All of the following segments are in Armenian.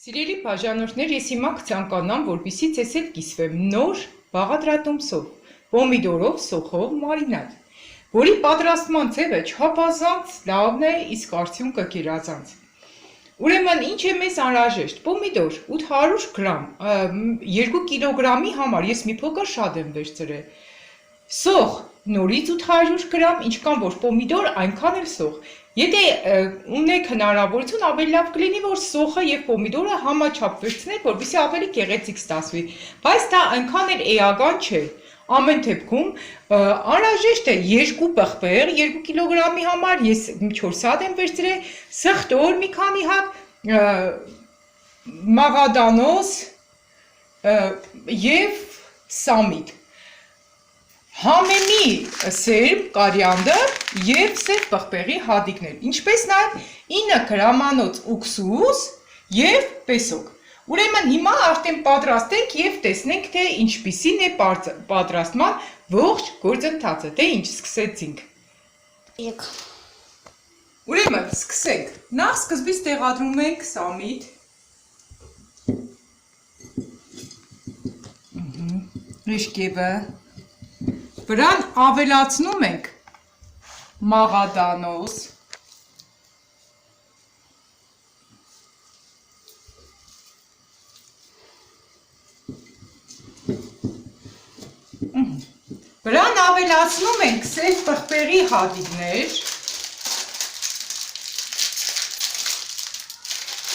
Սիրելի բաժանորդներ, ես հիմա կցանկանամ, որպեսզի ձեզ հետ կիսվեմ նոր բաղադրատոմսով, պոմիդորով, սոխով մարինադ, որի պատրաստման ձևը չափազանց լավն է, իսկ արդյունքը գերազանց։ Ուրեմն ինչ է մեզ անհրաժեշտ, պոմիդոր 800 գրամ, 2 կիլոգրամի համար ես մի փոքր շատ եմ վերցրել, սոխ նորից 800 գրամ, ինչքան որ պոմիդոր, այնքան էլ սոխ։ Եթե ունեք հնարավորություն, ավելի լավ կլինի, որ սոխը եւ պոմիդորը համաչափ վերցնեք, որպեսզի ավելի գեղեցիկ ստացվի, բայց դա այնքան էլ էական չէ։ Ամեն դեպքում անհրաժեշտ է 2 պղպեղ, 2 կիլոգրամի համար ես 4 հատ եմ վերցրել, սխտոր մի քանի հատ, մաղադանոց եւ սամիտ, համեմի սերմ, կարիանդր եւ սև պղպեղի հատիկներ, ինչպես նաեւ 9 գրամանոց ուքսուս եւ պեսոկ։ Ուրեմն հիմա արդեն պատրաստենք եւ տեսնենք, թե ինչպիսին է պատրաստման ողջ գործընթացը, թե ինչ սկսեցինք։ Ուրեմն սկսենք։ Նախ սկզբից տեղադրում ենք սամիտ։ Ռիշկևը։ Վրան ավելացնում ենք մաղադանոց, վրան ավելացնում ենք սև պղպեղի հատիկներ,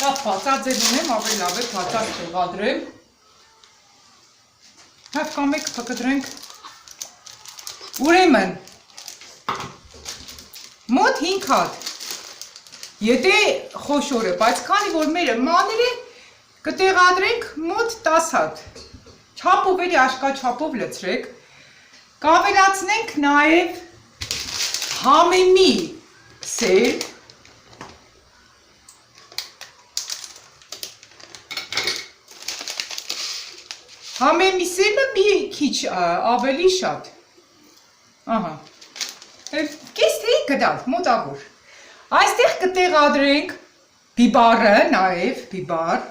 լավ բացած ունեմ, ավելի լավ է բացած տեղադրեմ, հատկամեք փկտրենք, ուրեմն մոտ 5 հատ, եթե խոշոր է, բայց քանի որ մերը մանր է, կտեղադրենք մոտ 10 հատ, չափով էլի աշկաչափով լցրեք, կավելացնենք նաև համեմի սեր, համեմի սերը մի քիչ ավելի շատ, ահա, կես թեի կդալ, մոտավոր, այստեղ կտեղադրենք բիբարը, նաև բիբար,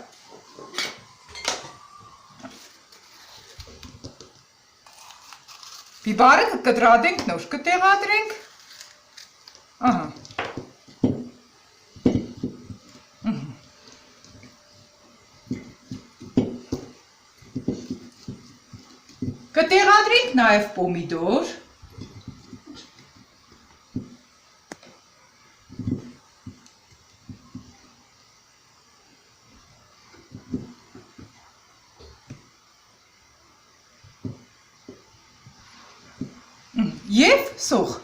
բիբարը կկտրատենք նոր, կտեղադրենք, ահա, կտեղադրենք նաև պոմիդոր, և սոխ,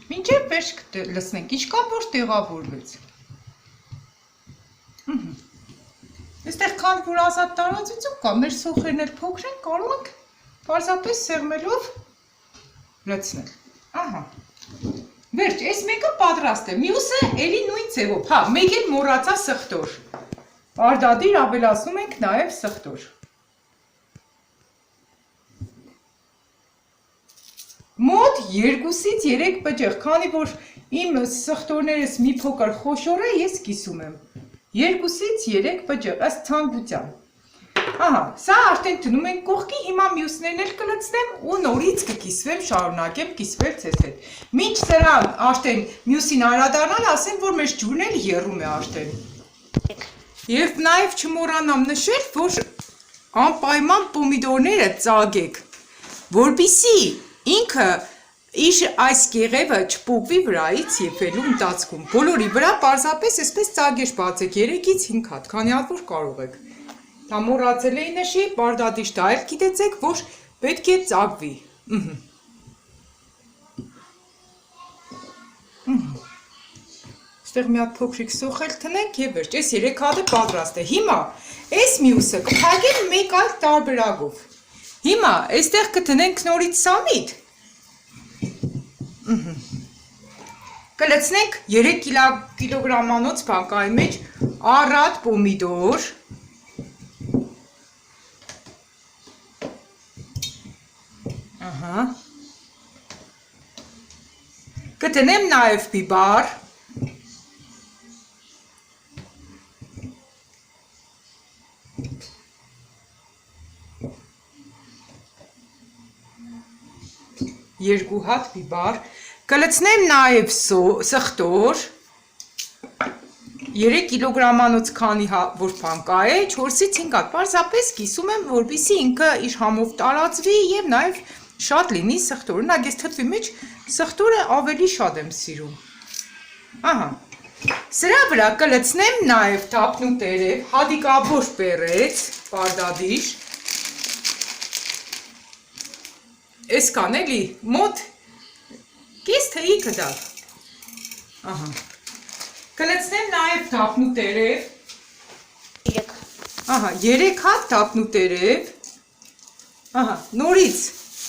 մինչև վերջ լցնենք, ինչքան որ տեղավորվեց, այստեղ քան որ ազատ տարածություն կա, մեր սոխերն էլ փոքր են, կարող ենք պարզապես սեղմելով լցնել, ահա, վերջ, այս մեկը պատրաստ է, մյուսը էլի նույն ձևով, հա, մեկ էլ մոռացա սխտոր, արդադիր ավելացնում ենք նաև սխտոր, մոտ 2-ից 3 բջեղ, քանի որ իմ սխտորներս մի փոքր խոշոր է, ես կիսում եմ, 2-ից 3 բջեղ, ըստ ցանկության, ահա, սա արդեն դնում ենք կողքի, հիմա մյուսներն էլ կլցնեմ ու նորից կկիսվեմ, շարունակեմ կիսվել ձեզ հետ, մինչ սրան արդեն մյուսին անդրադառնալ, ասեմ, որ մեր ջուրն էլ եռում է արդեն, և նաև չմոռանամ նշել, որ անպայման պոմիդորները ծագեք, որպեսզի ինքը իր այս կեղևը չպոկվի վրայից եփելու ընթացքում, բոլորի վրա պարզապես այսպես ծագեր բացեք 3-ից 5 հատ, քանի հատ որ կարող եք, դա մոռացել էի նշի, պարդադիշտ այլ գիտեցեք, որ պետք է ծագվի, ստեղ մի հատ փոքրիկ սոխ էլ տնենք և վերջ, այս 3 հատը պատրաստ է, հիմա այս մյուսը կփակենք մեկ այլ տարբերակով, հիմա այստեղ կտնենք նորից սամիտ, կլցնենք 3 կիլոգրամանոց բանկայի մեջ առատ պոմիդոր, Ահա։ Կտնեմ նաև բիբար։ Երկու հատ բիբար, կլցնեմ նաև սխտոր, 3 կիլոգրամանոց քանի որ բան կա է, 4-ից 5 հատ, պարզապես կիսում եմ, որպեսզի ինքը իր համով տարածվի և նաև շատ լինի սխտոր, օրինակ ես թթվի մեջ սխտորը ավելի շատ եմ սիրում, ահա, սրա վրա կլցնեմ նաև թափնու տերև, հադիկավոր պերեց, պարդադիշ, Այսքան էլի, մոտ կես թեյի կդալ, ահա, կլցնեմ նաև թափնու տերև, ահա, 3 հատ թափնու տերև, ահա, նորից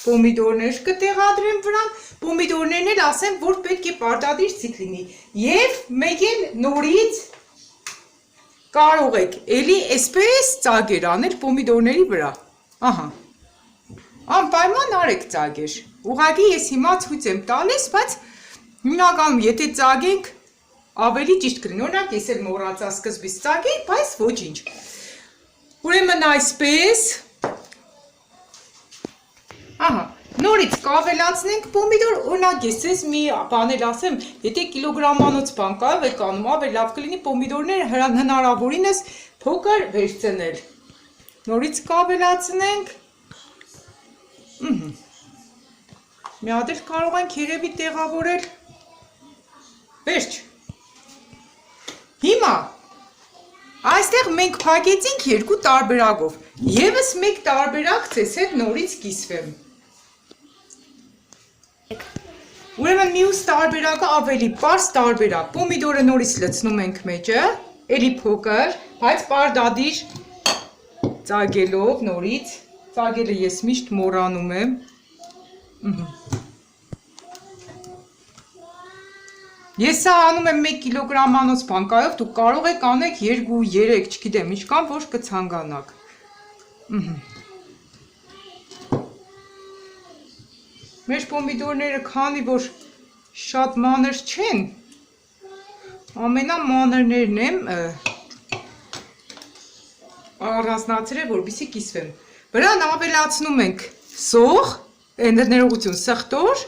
պոմիդորներ կտեղադրեմ վրան, պոմիդորներն էլ ասեմ, որ պետք է պարտադիր ցիկ լինի, և մեկ էլ նորից կարող եք էլի այսպես ծագեր անել պոմիդորների վրա, ահա, Անպայման արեք ծագեր, ուղղակի ես հիմա ցույց եմ տալիս, բայց հիմնականում եթե ծագենք ավելի ճիշտ կլինի, օրինակ ես էլ մոռացա սկզբից ծագել, բայց ոչինչ, ուրեմն այսպես, ահա, նորից կավելացնենք պոմիդոր, օրինակ ես ձեզ մի բան էլ ասեմ, եթե կիլոգրամանոց բան կա եք անում, ավելի լավ կլինի պոմիդորները հնարավորինս փոքր վերցնել, նորից կավելացնենք, Մի հատ էլ կարող ենք երևի տեղավորել, վերջ, հիմա, այստեղ մենք փակեցինք 2 տարբերակով, ևս մեկ տարբերակ ձեզ հետ նորից կիսվեմ, ուրեմն մյուս տարբերակը ավելի պարզ տարբերակ, պոմիդորը նորից լցնում ենք մեջը, էլի փոքր, բայց պարդադիր ծագելով նորից, ծագելը ես միշտ մոռանում եմ, ես սա անում եմ 1 կիլոգրամանոց բանկայով, դուք կարող եք անեք 2-3, չգիտեմ, ինչքան որ կցանկանաք, մեր պոմիդորները քանի որ շատ մանր չեն, ամենամանրներն եմ առանձնացրել, որպեսզի կիսվեն, Վրան ավելացնում ենք սող, ներողություն, սխտոր,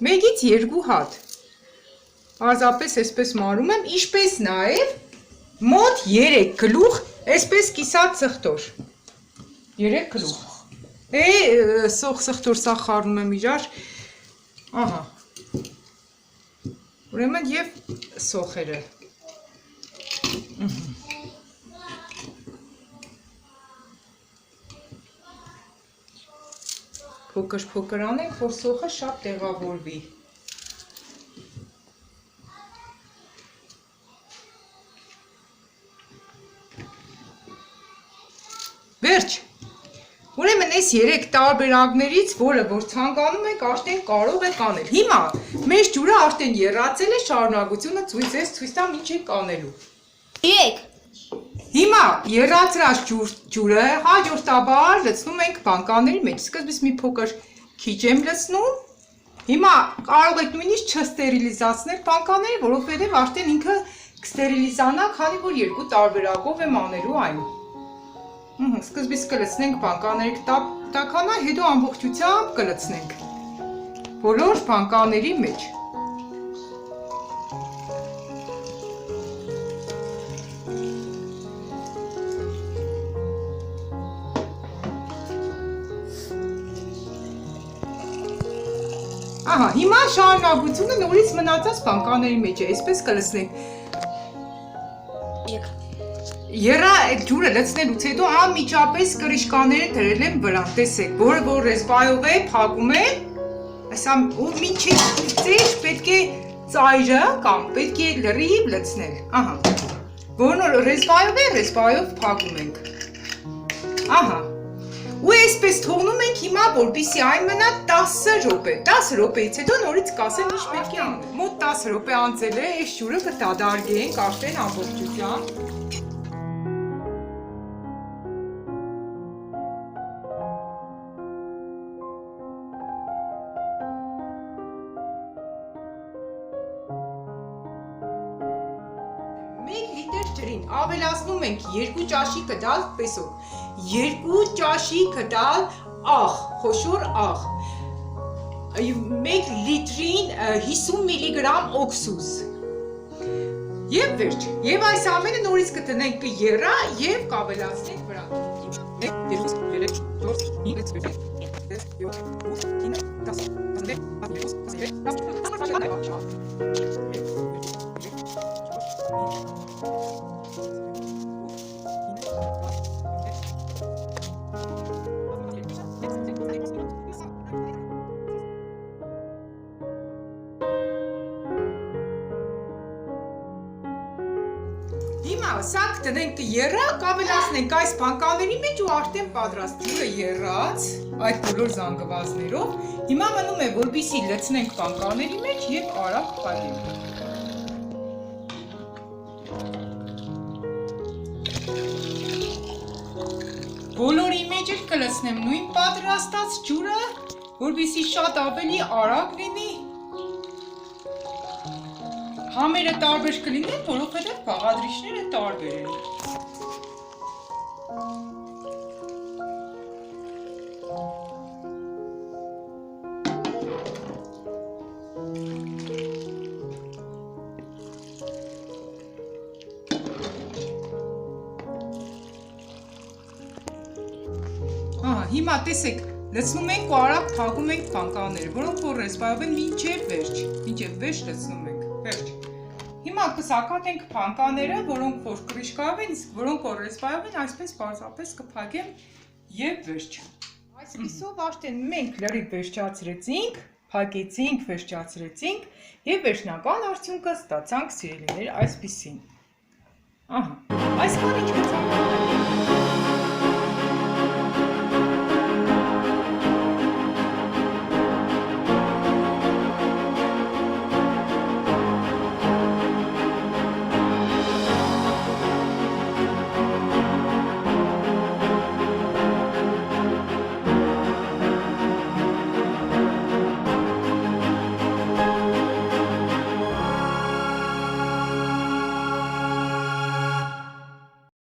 1-ից 2 հատ, պարզապես այսպես մարում եմ, ինչպես նաև մոտ 3 գլուխ այսպես կիսած սխտոր, 3 գլուխ, սող սխտոր սա խառնում եմ իրար, ահա, ուրեմն և սոխերը, փոքր անենք, որ սոխը շատ տեղավորվի, վերջ, ուրեմն այս 3 տարբերակներից, որը որ ցանկանում եք, արդեն կարող եք անել, հիմա մեր ջուրը արդեն եռացել է, շարունակությունը ձեզ ցույց տամ ինչ եք անելու, Հիմա եռացրած ջուրը հաջորդաբար լցնում ենք բանկաների մեջ, սկզբից մի փոքր քիչ եմ լցնում, հիմա կարող եք նույնիսկ չստերիլիզացնել բանկաները, որովհետև արդեն ինքը կստերիլիզանա, քանի որ 2 տարբերակով եմ անելու այն։ Սկզբից կլցնենք բանկաները կտականա, հետո ամբողջությամբ կլցնենք բոլոր բանկաների մեջ։ Ահա, հիմա շարունակությունը նորից մնացած բանկաների մեջ է, այսպես կլցնենք։ Երա այդ ջուրը լցնելուց հետո անմիջապես կրիշկաները դրել եմ վրան, տեսեք, որը որ ռեզբայով է, փակում եմ, ասա մինչև ծեր պետք է ծայրը կամ պետք է լրիվ լցնել, ահա, որն ռեզբայով է, ռեզբայով փակում ենք, ահա, ու այսպես թողնում ենք հիմա, որպեսզի այն մնա 10 րոպե, 10 րոպեից հետո նորից կասեմ ինչ պետք է անել, մոտ 10 րոպե անցել է, այս ջուրը կդադարգենք արդեն ամբողջությամբ, ջրին ավելացնում ենք 2 ճաշի կդալ պեսոկ, 2 ճաշի կդալ աղ, խոշոր աղ, 1 լիտրին 50 միլիգրամ օքսուս, և վերջ, և այս ամենը նորից կտնենք կերա և կավելացնենք վրա։ Հիմա սա կտնենք երա, կավելացնենք այս բանկաների մեջ ու արդեն պատրաստ ջուրը եռած այդ բոլոր զանգվածներով։ Հիմա մնում է որպեսզի լցնենք բանկաների մեջ և արագ փակենք։ Բոլորի մեջ էլ կլցնեմ նույն պատրաստած ջուրը, որպեսզի շատ ավելի արագ լինի։ Համերը տարբեր կլինեն, որովհետև բաղադրիչները տարբեր են։ Հիմա տեսեք, լցնում ենք ու արագ փակում ենք բանկաները, որոնք որ ռեսպայով են մինչև վերջ լցնում ենք, վերջ։ Հիմա կսակատենք բանկաները, որոնք որ կրիշկայով են, իսկ որոնք որ ռեսպայով են, այսպես պարզապես կփակեմ և վերջ։ Այսպիսով արդեն մենք լրիվ վերջացրեցինք, փակեցինք, վերջացրեցինք և վերջնական արդյունքը ստացանք սիրելիներ այսպիսին։ Այսքան ինչ կցանկանանք։